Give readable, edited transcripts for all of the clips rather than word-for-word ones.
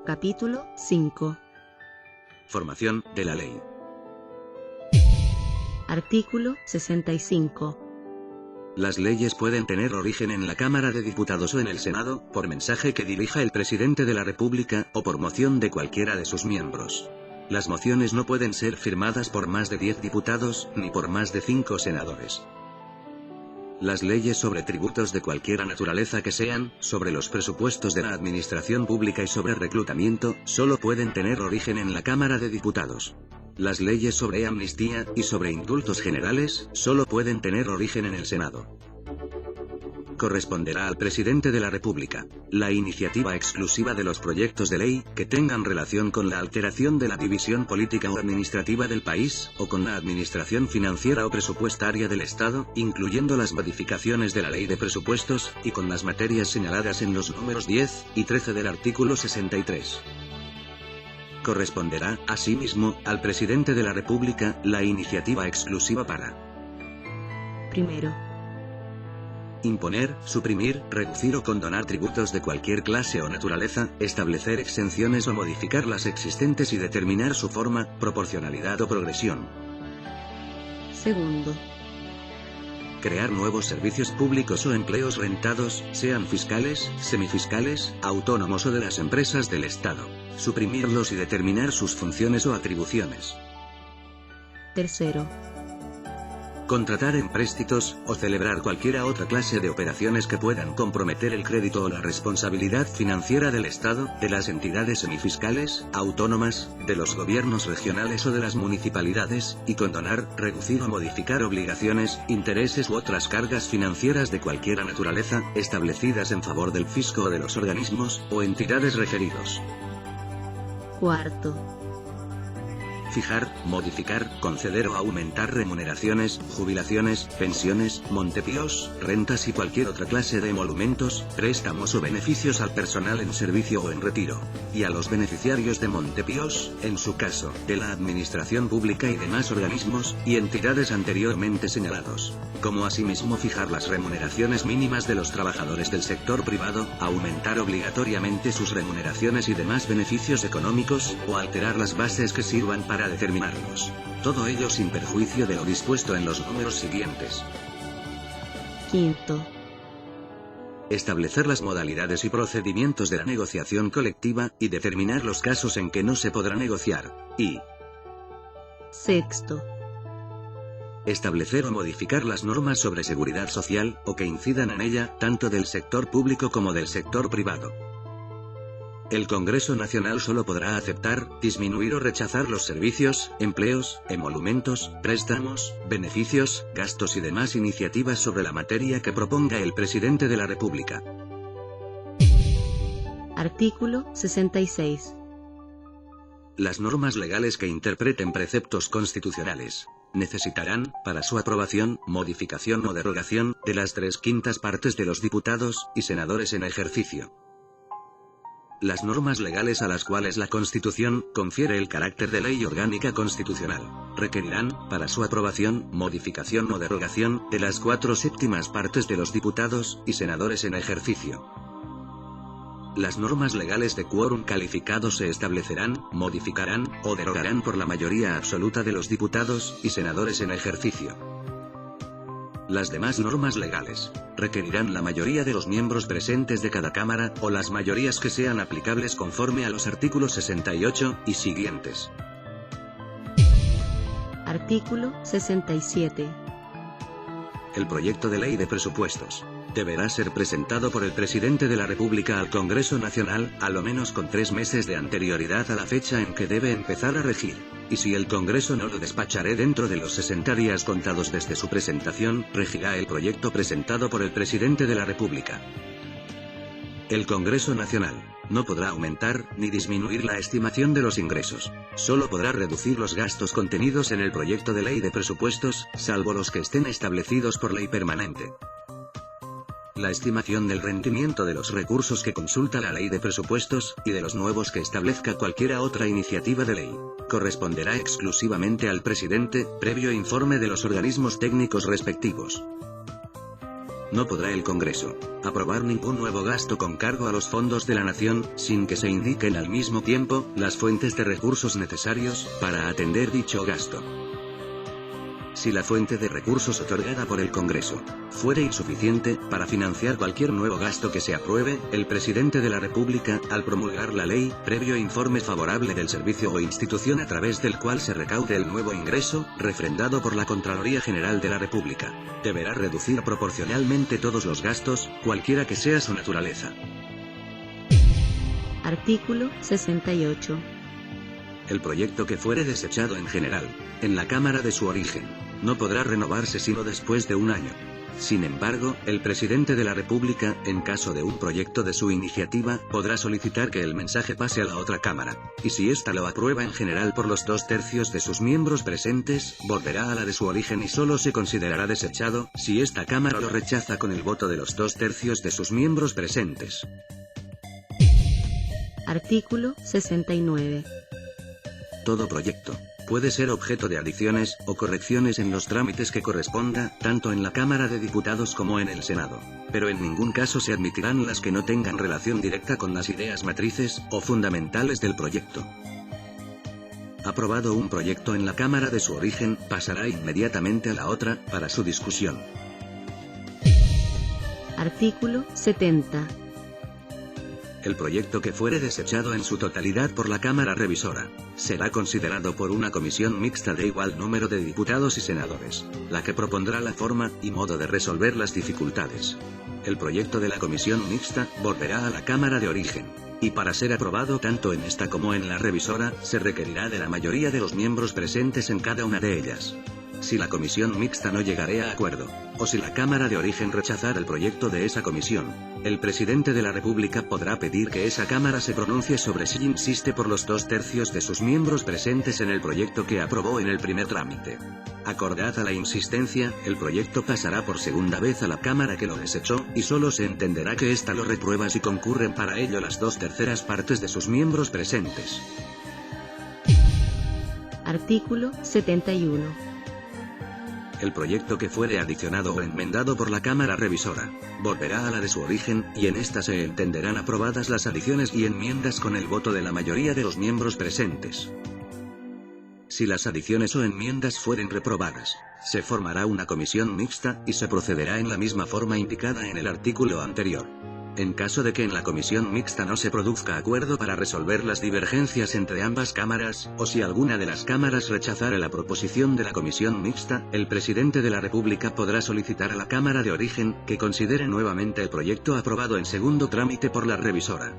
Capítulo 5. Formación de la ley. Artículo 65. Las leyes pueden tener origen en la Cámara de Diputados o en el Senado, por mensaje que dirija el presidente de la República, o por moción de cualquiera de sus miembros. Las mociones no pueden ser firmadas por más de 10 diputados, ni por más de 5 senadores. Las leyes sobre tributos de cualquier naturaleza que sean, sobre los presupuestos de la administración pública y sobre reclutamiento, solo pueden tener origen en la Cámara de Diputados. Las leyes sobre amnistía, y sobre indultos generales, solo pueden tener origen en el Senado. Corresponderá al presidente de la República la iniciativa exclusiva de los proyectos de ley que tengan relación con la alteración de la división política o administrativa del país, o con la administración financiera o presupuestaria del Estado, incluyendo las modificaciones de la Ley de Presupuestos, y con las materias señaladas en los números 10 y 13 del artículo 63. Corresponderá, asimismo, al presidente de la República la iniciativa exclusiva para: Primero, imponer, suprimir, reducir o condonar tributos de cualquier clase o naturaleza, establecer exenciones o modificar las existentes y determinar su forma, proporcionalidad o progresión. segundo, Crear nuevos servicios públicos o empleos rentados, sean fiscales, semifiscales, autónomos o de las empresas del Estado. Suprimirlos y determinar sus funciones o atribuciones. tercero, Contratar empréstitos, o celebrar cualquiera otra clase de operaciones que puedan comprometer el crédito o la responsabilidad financiera del Estado, de las entidades semifiscales, autónomas, de los gobiernos regionales o de las municipalidades, y condonar, reducir o modificar obligaciones, intereses u otras cargas financieras de cualquier naturaleza, establecidas en favor del fisco o de los organismos, o entidades referidos. cuarto, Fijar, modificar, conceder o aumentar remuneraciones, jubilaciones, pensiones, montepíos, rentas y cualquier otra clase de emolumentos, préstamos o beneficios al personal en servicio o en retiro, y a los beneficiarios de montepíos, en su caso, de la administración pública y demás organismos y entidades anteriormente señalados, como asimismo fijar las remuneraciones mínimas de los trabajadores del sector privado, aumentar obligatoriamente sus remuneraciones y demás beneficios económicos, o alterar las bases que sirvan para determinarlos. Todo ello sin perjuicio de lo dispuesto en los números siguientes. quinto, Establecer las modalidades y procedimientos de la negociación colectiva, y determinar los casos en que no se podrá negociar, y sexto, establecer o modificar las normas sobre seguridad social, o que incidan en ella, tanto del sector público como del sector privado. El Congreso Nacional solo podrá aceptar, disminuir o rechazar los servicios, empleos, emolumentos, préstamos, beneficios, gastos y demás iniciativas sobre la materia que proponga el presidente de la República. artículo 66. Las normas legales que interpreten preceptos constitucionales necesitarán, para su aprobación, modificación o derogación, de las 3/5 partes de los diputados y senadores en ejercicio. Las normas legales a las cuales la Constitución confiere el carácter de ley orgánica constitucional requerirán, para su aprobación, modificación o derogación, de las 4/7 partes de los diputados y senadores en ejercicio. Las normas legales de quórum calificado se establecerán, modificarán o derogarán por la mayoría absoluta de los diputados y senadores en ejercicio. Las demás normas legales requerirán la mayoría de los miembros presentes de cada Cámara, o las mayorías que sean aplicables conforme a los artículos 68 y siguientes. Artículo 67. El proyecto de ley de presupuestos deberá ser presentado por el presidente de la República al Congreso Nacional, a lo menos con 3 meses de anterioridad a la fecha en que debe empezar a regir. Y si el Congreso no lo despachará dentro de los 60 días contados desde su presentación, regirá el proyecto presentado por el presidente de la República. El Congreso Nacional no podrá aumentar ni disminuir la estimación de los ingresos. Solo podrá reducir los gastos contenidos en el proyecto de ley de presupuestos, salvo los que estén establecidos por ley permanente. La estimación del rendimiento de los recursos que consulta la ley de presupuestos, y de los nuevos que establezca cualquiera otra iniciativa de ley, corresponderá exclusivamente al presidente, previo informe de los organismos técnicos respectivos. No podrá el Congreso aprobar ningún nuevo gasto con cargo a los fondos de la nación, sin que se indiquen al mismo tiempo las fuentes de recursos necesarios para atender dicho gasto. Si la fuente de recursos otorgada por el Congreso fuere insuficiente para financiar cualquier nuevo gasto que se apruebe, el presidente de la República, al promulgar la ley, previo informe favorable del servicio o institución a través del cual se recaude el nuevo ingreso, refrendado por la Contraloría General de la República, deberá reducir proporcionalmente todos los gastos, cualquiera que sea su naturaleza. Artículo 68. El proyecto que fuere desechado en general, en la Cámara de su origen, no podrá renovarse sino después de un año. Sin embargo, el presidente de la República, en caso de un proyecto de su iniciativa, podrá solicitar que el mensaje pase a la otra Cámara, y si ésta lo aprueba en general por los 2/3 de sus miembros presentes, volverá a la de su origen y solo se considerará desechado si esta Cámara lo rechaza con el voto de los 2/3 de sus miembros presentes. Artículo 69. Todo proyecto puede ser objeto de adiciones o correcciones en los trámites que corresponda, tanto en la Cámara de Diputados como en el Senado, pero en ningún caso se admitirán las que no tengan relación directa con las ideas matrices o fundamentales del proyecto. Aprobado un proyecto en la Cámara de su origen, pasará inmediatamente a la otra, para su discusión. Artículo 70. El proyecto que fuere desechado en su totalidad por la Cámara Revisora, será considerado por una comisión mixta de igual número de diputados y senadores, la que propondrá la forma y modo de resolver las dificultades. El proyecto de la comisión mixta volverá a la Cámara de origen, y para ser aprobado tanto en esta como en la revisora, se requerirá de la mayoría de los miembros presentes en cada una de ellas. Si la comisión mixta no llegare a acuerdo, o si la Cámara de origen rechazara el proyecto de esa comisión, el presidente de la República podrá pedir que esa Cámara se pronuncie sobre si insiste por los 2/3 de sus miembros presentes en el proyecto que aprobó en el primer trámite. Acordada la insistencia, el proyecto pasará por segunda vez a la Cámara que lo desechó, y solo se entenderá que ésta lo reprueba si concurren para ello las 2/3 partes de sus miembros presentes. Artículo 71. El proyecto que fuere adicionado o enmendado por la Cámara Revisora, volverá a la de su origen, y en esta se entenderán aprobadas las adiciones y enmiendas con el voto de la mayoría de los miembros presentes. Si las adiciones o enmiendas fueren reprobadas, se formará una comisión mixta, y se procederá en la misma forma indicada en el artículo anterior. En caso de que en la comisión mixta no se produzca acuerdo para resolver las divergencias entre ambas cámaras, o si alguna de las cámaras rechazara la proposición de la comisión mixta, el presidente de la República podrá solicitar a la Cámara de origen que considere nuevamente el proyecto aprobado en segundo trámite por la revisora.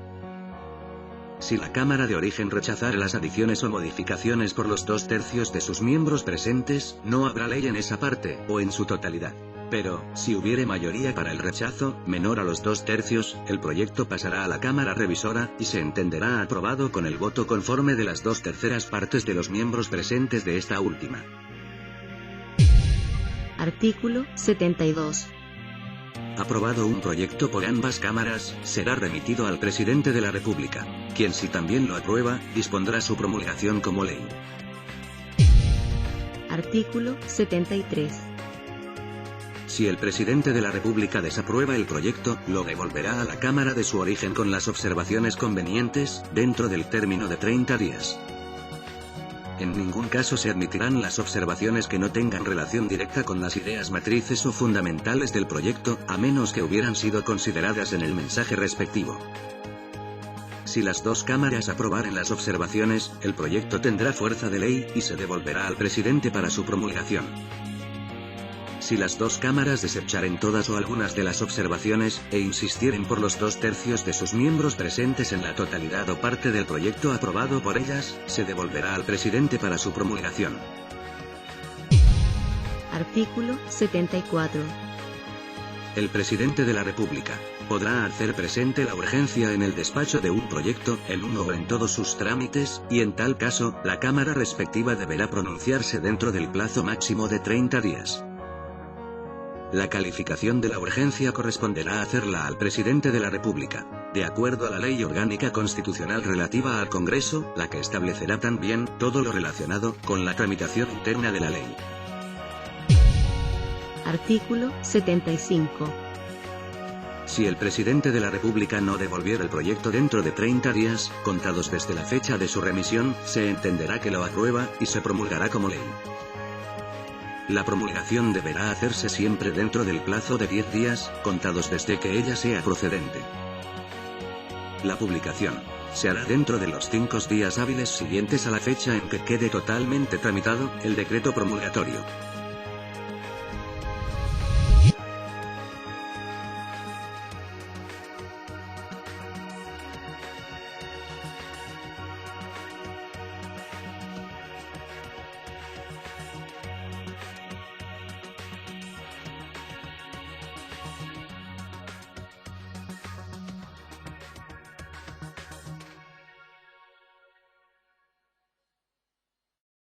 Si la Cámara de origen rechazara las adiciones o modificaciones por los 2/3 de sus miembros presentes, no habrá ley en esa parte, o en su totalidad. Pero, si hubiere mayoría para el rechazo, menor a los 2/3, el proyecto pasará a la Cámara Revisora, y se entenderá aprobado con el voto conforme de las 2/3 partes de los miembros presentes de esta última. Artículo 72. Aprobado un proyecto por ambas cámaras, será remitido al presidente de la República, quien si también lo aprueba, dispondrá su promulgación como ley. Artículo 73. Si el presidente de la República desaprueba el proyecto, lo devolverá a la Cámara de su origen con las observaciones convenientes, dentro del término de 30 días. En ningún caso se admitirán las observaciones que no tengan relación directa con las ideas matrices o fundamentales del proyecto, a menos que hubieran sido consideradas en el mensaje respectivo. Si las dos cámaras aprobaren las observaciones, el proyecto tendrá fuerza de ley, y se devolverá al presidente para su promulgación. Si las dos cámaras desecharen todas o algunas de las observaciones, e insistieren por los 2/3 de sus miembros presentes en la totalidad o parte del proyecto aprobado por ellas, se devolverá al presidente para su promulgación. Artículo 74. El presidente de la República podrá hacer presente la urgencia en el despacho de un proyecto, en uno o en todos sus trámites, y en tal caso, la Cámara respectiva deberá pronunciarse dentro del plazo máximo de 30 días. La calificación de la urgencia corresponderá hacerla al presidente de la República, de acuerdo a la Ley Orgánica Constitucional relativa al Congreso, la que establecerá también todo lo relacionado con la tramitación interna de la ley. Artículo 75. Si el presidente de la República no devolviera el proyecto dentro de 30 días, contados desde la fecha de su remisión, se entenderá que lo aprueba, y se promulgará como ley. La promulgación deberá hacerse siempre dentro del plazo de 10 días, contados desde que ella sea procedente. La publicación se hará dentro de los 5 días hábiles siguientes a la fecha en que quede totalmente tramitado el decreto promulgatorio.